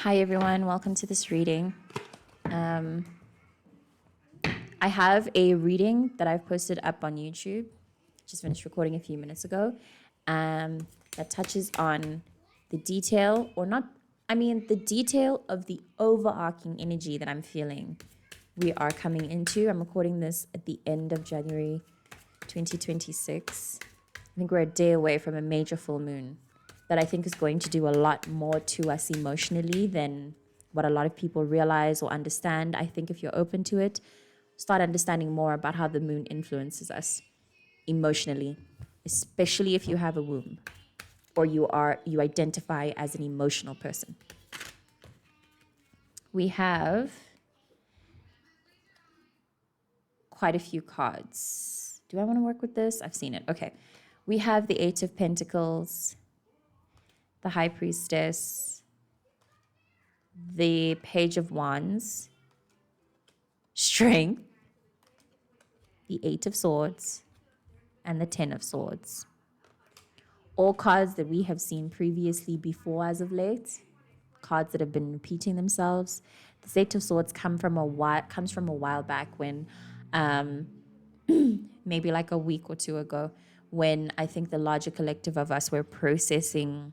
Hi, everyone. Welcome to this reading. Um, I have a reading that I've posted up on YouTube. Just finished recording a few minutes ago. That touches on the detail, the detail of the overarching energy that I'm feeling we are coming into. I'm recording this at the end of January 2026. I think we're a day away from a major full moon that I think is going to do a lot more to us emotionally than what a lot of people realize or understand. I think if you're open to it, start understanding more about how the moon influences us emotionally, especially if you have a womb or you identify as an emotional person. We have quite a few cards. Do I want to work with this? I've seen it. Okay. We have the Eight of Pentacles, the High Priestess, the Page of Wands, Strength, the Eight of Swords, and the Ten of Swords. All cards that we have seen previously before as of late, cards that have been repeating themselves. The Eight of Swords comes from a while back when, maybe like a week or two ago, when I think the larger collective of us were processing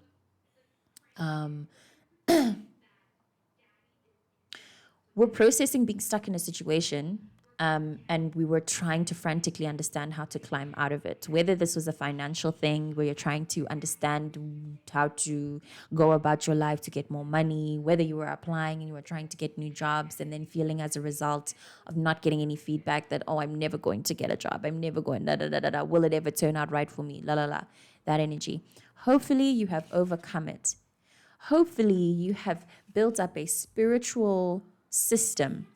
being stuck in a situation, and we were trying to frantically understand how to climb out of it. Whether this was a financial thing where you're trying to understand how to go about your life to get more money, whether you were applying and you were trying to get new jobs and then feeling as a result of not getting any feedback that, oh, I'm never going to get a job. I'm never going, da da da da da. Will it ever turn out right for me? La la la. That energy. Hopefully you have overcome it. Hopefully you have built up a spiritual system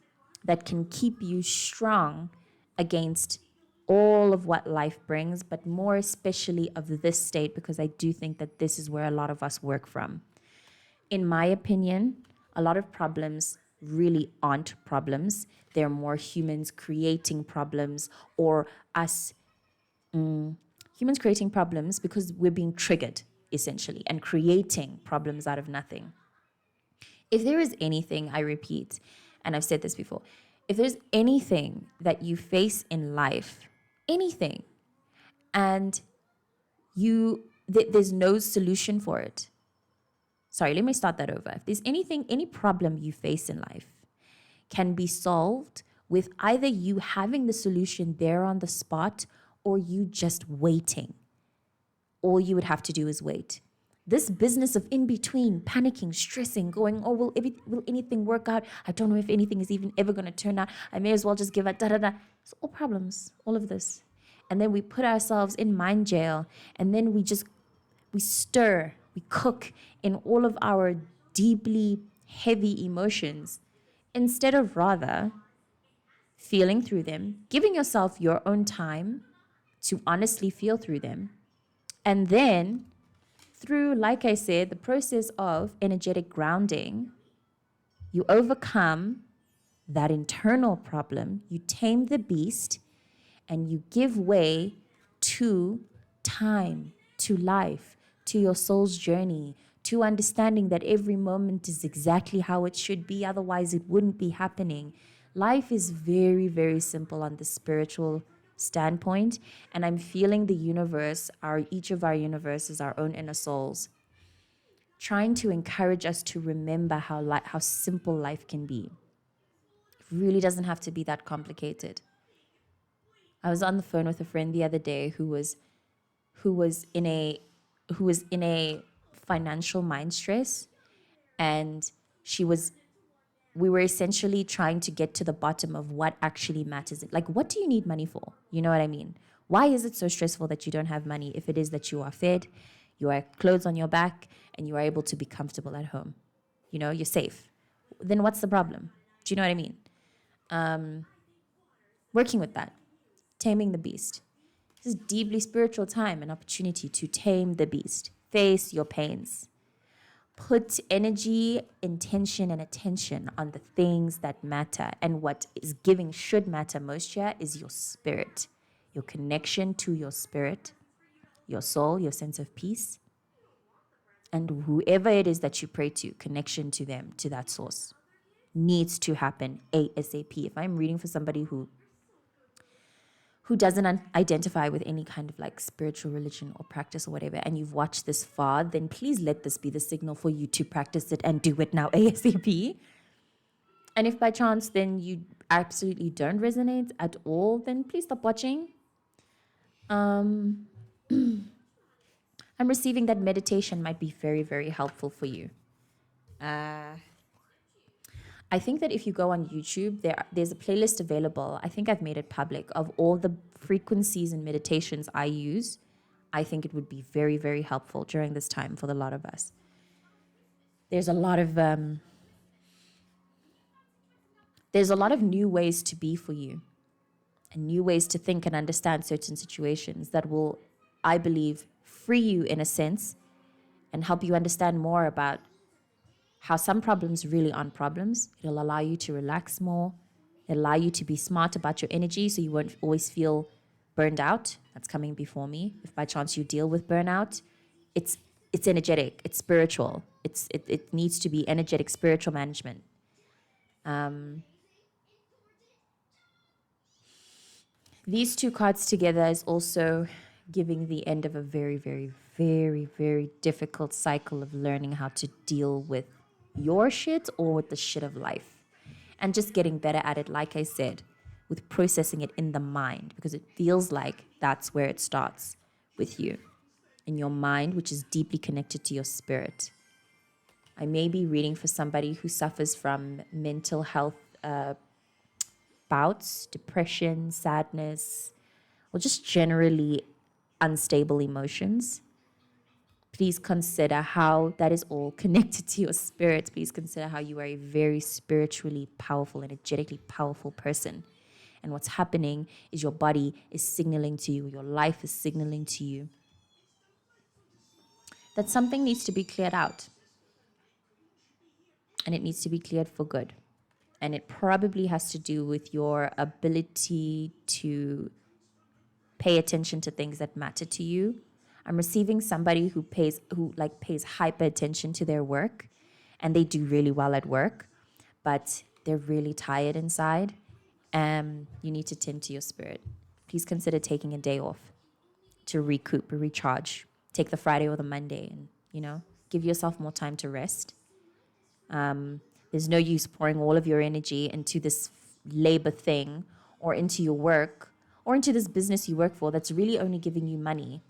that can keep you strong against all of what life brings, but more especially of this state, because I do think that this is where a lot of us work from. In my opinion, a lot of problems really aren't problems. They're more humans creating problems, or us humans creating problems because we're being triggered, essentially, and creating problems out of nothing. If there is anything, I repeat, and I've said this before, if there's anything that you face in life, anything, and there's no solution for it. Sorry, let me start that over. If there's anything, any problem you face in life can be solved with either you having the solution there on the spot or you just waiting. All you would have to do is wait. This business of in between, panicking, stressing, going, oh, will anything work out? I don't know if anything is even ever going to turn out. I may as well just give up, da da da. It's all problems, all of this. And then we put ourselves in mind jail, and then we stir, we cook in all of our deeply heavy emotions instead of rather feeling through them, giving yourself your own time to honestly feel through them. And then through, like I said, the process of energetic grounding, you overcome that internal problem, you tame the beast, and you give way to time, to life, to your soul's journey, to understanding that every moment is exactly how it should be, otherwise it wouldn't be happening. Life is very, very simple on the spiritual standpoint, and I'm feeling the universe, each of our universes, our own inner souls, trying to encourage us to remember how simple life can be. It really doesn't have to be that complicated. I was on the phone with a friend the other day who was in a financial mind stress, and we were essentially trying to get to the bottom of what actually matters. Like, what do you need money for? You know what I mean? Why is it so stressful that you don't have money if it is that you are fed, you are clothes on your back, and you are able to be comfortable at home? You know, you're safe. Then what's the problem? Do you know what I mean? Working with that, taming the beast. This is deeply spiritual time, an opportunity to tame the beast. Face your pains. Put energy, intention, and attention on the things that matter. And what is giving should matter most here is your spirit, your connection to your spirit, your soul, your sense of peace. And whoever it is that you pray to, connection to them, to that source, needs to happen ASAP. If I'm reading for somebody who doesn't identify with any kind of like spiritual religion or practice or whatever, and you've watched this far, then please let this be the signal for you to practice it and do it now ASAP. And if by chance then you absolutely don't resonate at all, then please stop watching. I'm receiving that meditation might be very, very helpful for you. I think that if you go on YouTube, there's a playlist available. I think I've made it public of all the frequencies and meditations I use. I think it would be very, very helpful during this time for a lot of us. There's a lot of new ways to be for you, and new ways to think and understand certain situations that will, I believe, free you in a sense and help you understand more about how some problems really aren't problems. It'll allow you to relax more. It'll allow you to be smart about your energy so you won't always feel burned out. That's coming before me. If by chance you deal with burnout, it's energetic, it's spiritual. It needs to be energetic, spiritual management. These two cards together is also giving the end of a very, very, very, very difficult cycle of learning how to deal with your shit or with the shit of life. And just getting better at it, like I said, with processing it in the mind, because it feels like that's where it starts with you, in your mind, which is deeply connected to your spirit. I may be reading for somebody who suffers from mental health bouts, depression, sadness, or just generally unstable emotions. Please consider how that is all connected to your spirit. Please consider how you are a very spiritually powerful, energetically powerful person. And what's happening is your body is signaling to you, your life is signaling to you that something needs to be cleared out. And it needs to be cleared for good. And it probably has to do with your ability to pay attention to things that matter to you. I'm receiving somebody who pays hyper attention to their work, and they do really well at work, but they're really tired inside. You need to tend to your spirit. Please consider taking a day off to recoup or recharge. Take the Friday or the Monday and, give yourself more time to rest. There's no use pouring all of your energy into this labor thing or into your work or into this business you work for that's really only giving you money.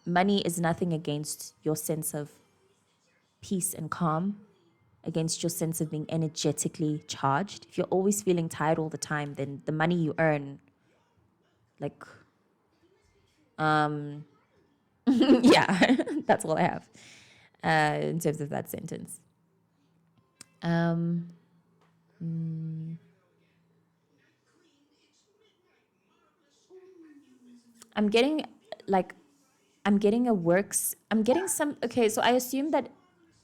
Money is nothing against your sense of peace and calm, against your sense of being energetically charged. If you're always feeling tired all the time, then the money you earn, yeah, that's all I have in terms of that sentence. I'm getting some, okay, so I assume that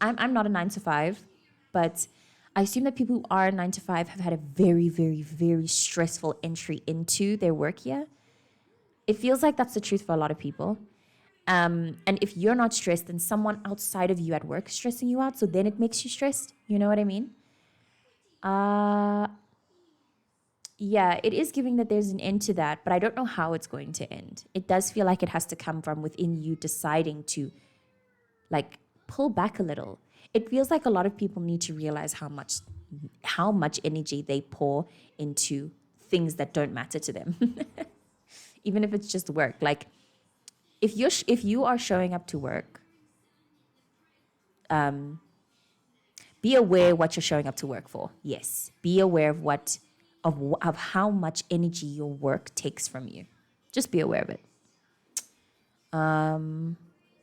I'm not a 9 to 5, but I assume that people who are 9 to 5 have had a very, very, very stressful entry into their work year. It feels like that's the truth for a lot of people. And if you're not stressed, then someone outside of you at work is stressing you out. So then it makes you stressed. You know what I mean? Yeah, it is giving that there's an end to that, but I don't know how it's going to end. It does feel like it has to come from within you deciding to pull back a little. It feels like a lot of people need to realize how much energy they pour into things that don't matter to them. Even if it's just work. Like if you are showing up to work, be aware what you're showing up to work for. Yes, be aware of how much energy your work takes from you. Just be aware of it.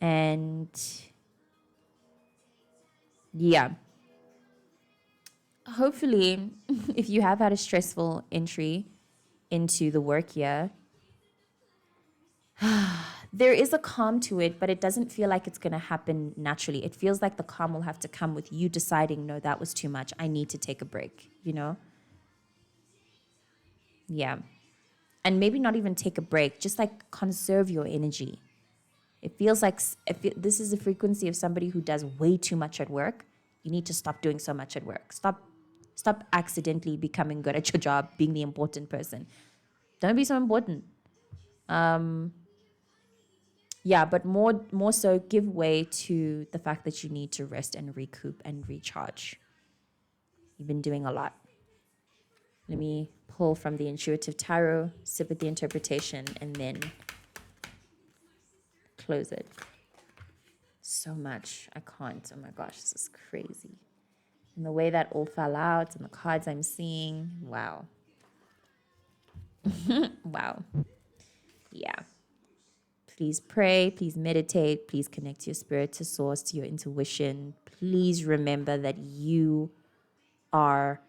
And yeah, hopefully, if you have had a stressful entry into the work year, there is a calm to it, but it doesn't feel like it's going to happen naturally. It feels like the calm will have to come with you deciding, no, that was too much. I need to take a break, Yeah. And maybe not even take a break, just conserve your energy. It feels like this is the frequency of somebody who does way too much at work. You need to stop doing so much at work. Stop accidentally becoming good at your job, being the important person. Don't be so important. Yeah, but more so give way to the fact that you need to rest and recoup and recharge. You've been doing a lot. Let me pull from the intuitive tarot, sip at the interpretation, and then close it. So much. I can't. Oh my gosh, this is crazy. And the way that all fell out and the cards I'm seeing. Wow. Wow. Yeah. Please pray. Please meditate. Please connect your spirit to source, to your intuition. Please remember that you are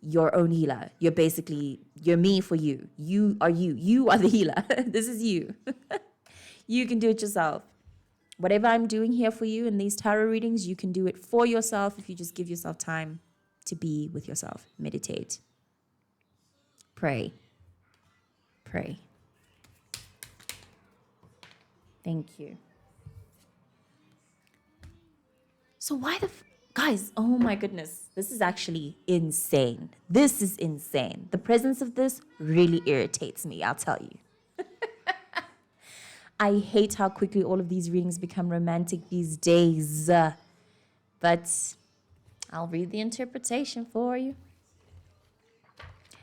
your own healer. You're me for you. You are you. You are the healer. This is you. You can do it yourself. Whatever I'm doing here for you in these tarot readings, you can do it for yourself if you just give yourself time to be with yourself. Meditate. Pray. Pray. Thank you. So why guys, oh my goodness, this is actually insane. This is insane. The presence of this really irritates me, I'll tell you. I hate how quickly all of these readings become romantic these days. But I'll read the interpretation for you.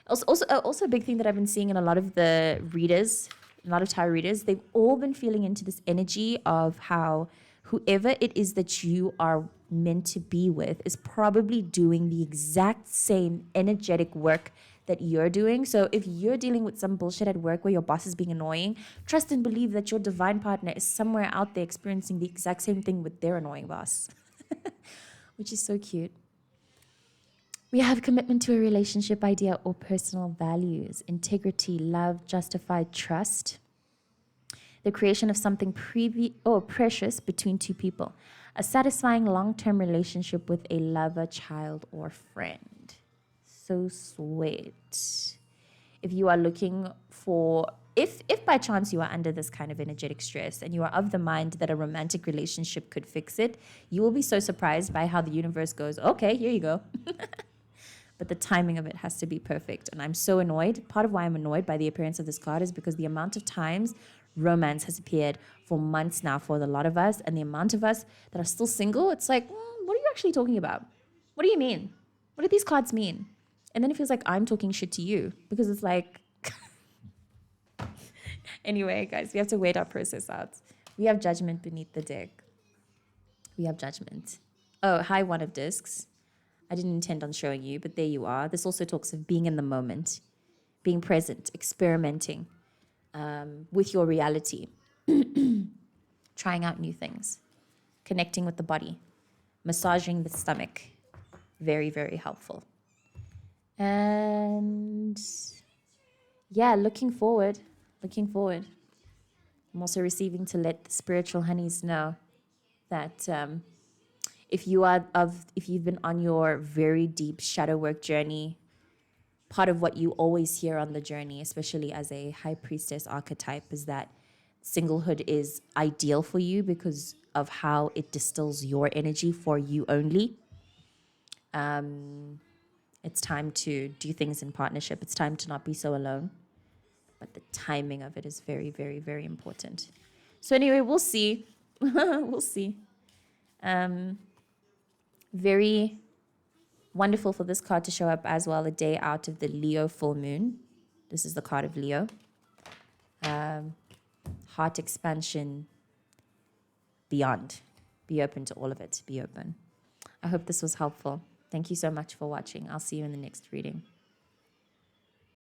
Also a big thing that I've been seeing in a lot of the readers, a lot of tarot readers, they've all been feeling into this energy of how whoever it is that you are meant to be with is probably doing the exact same energetic work that you're doing. So if you're dealing with some bullshit at work where your boss is being annoying, trust and believe that your divine partner is somewhere out there experiencing the exact same thing with their annoying boss, which is so cute. We have commitment to a relationship idea or personal values, integrity, love, justified trust, the creation of something precious between two people, a satisfying long-term relationship with a lover, child, or friend. So sweet. If you are looking for, if by chance you are under this kind of energetic stress and you are of the mind that a romantic relationship could fix it, you will be so surprised by how the universe goes, okay, here you go. But the timing of it has to be perfect. And I'm so annoyed. Part of why I'm annoyed by the appearance of this card is because the amount of times romance has appeared for months now for a lot of us, and the amount of us that are still single, it's like, what are you actually talking about? What do you mean? What do these cards mean? And then it feels like I'm talking shit to you because it's like, anyway, guys, we have to wait our process out. We have judgment beneath the deck. We have judgment. Oh, hi, one of discs. I didn't intend on showing you, but there you are. This also talks of being in the moment, being present, experimenting with your reality, trying out new things, connecting with the body, massaging the stomach. Very, very helpful. And yeah, looking forward. I'm also receiving to let the spiritual honeys know that if you've been on your very deep shadow work journey, part of what you always hear on the journey, especially as a high priestess archetype, is that singlehood is ideal for you because of how it distills your energy for you only. It's time to do things in partnership. It's time to not be so alone. But the timing of it is very, very, very important. So anyway, we'll see. We'll see. Very wonderful for this card to show up as well a day out of the Leo full moon. This is the card of Leo. Heart expansion beyond. Be open to all of it. Be open. I hope this was helpful. Thank you so much for watching. I'll see you in the next reading.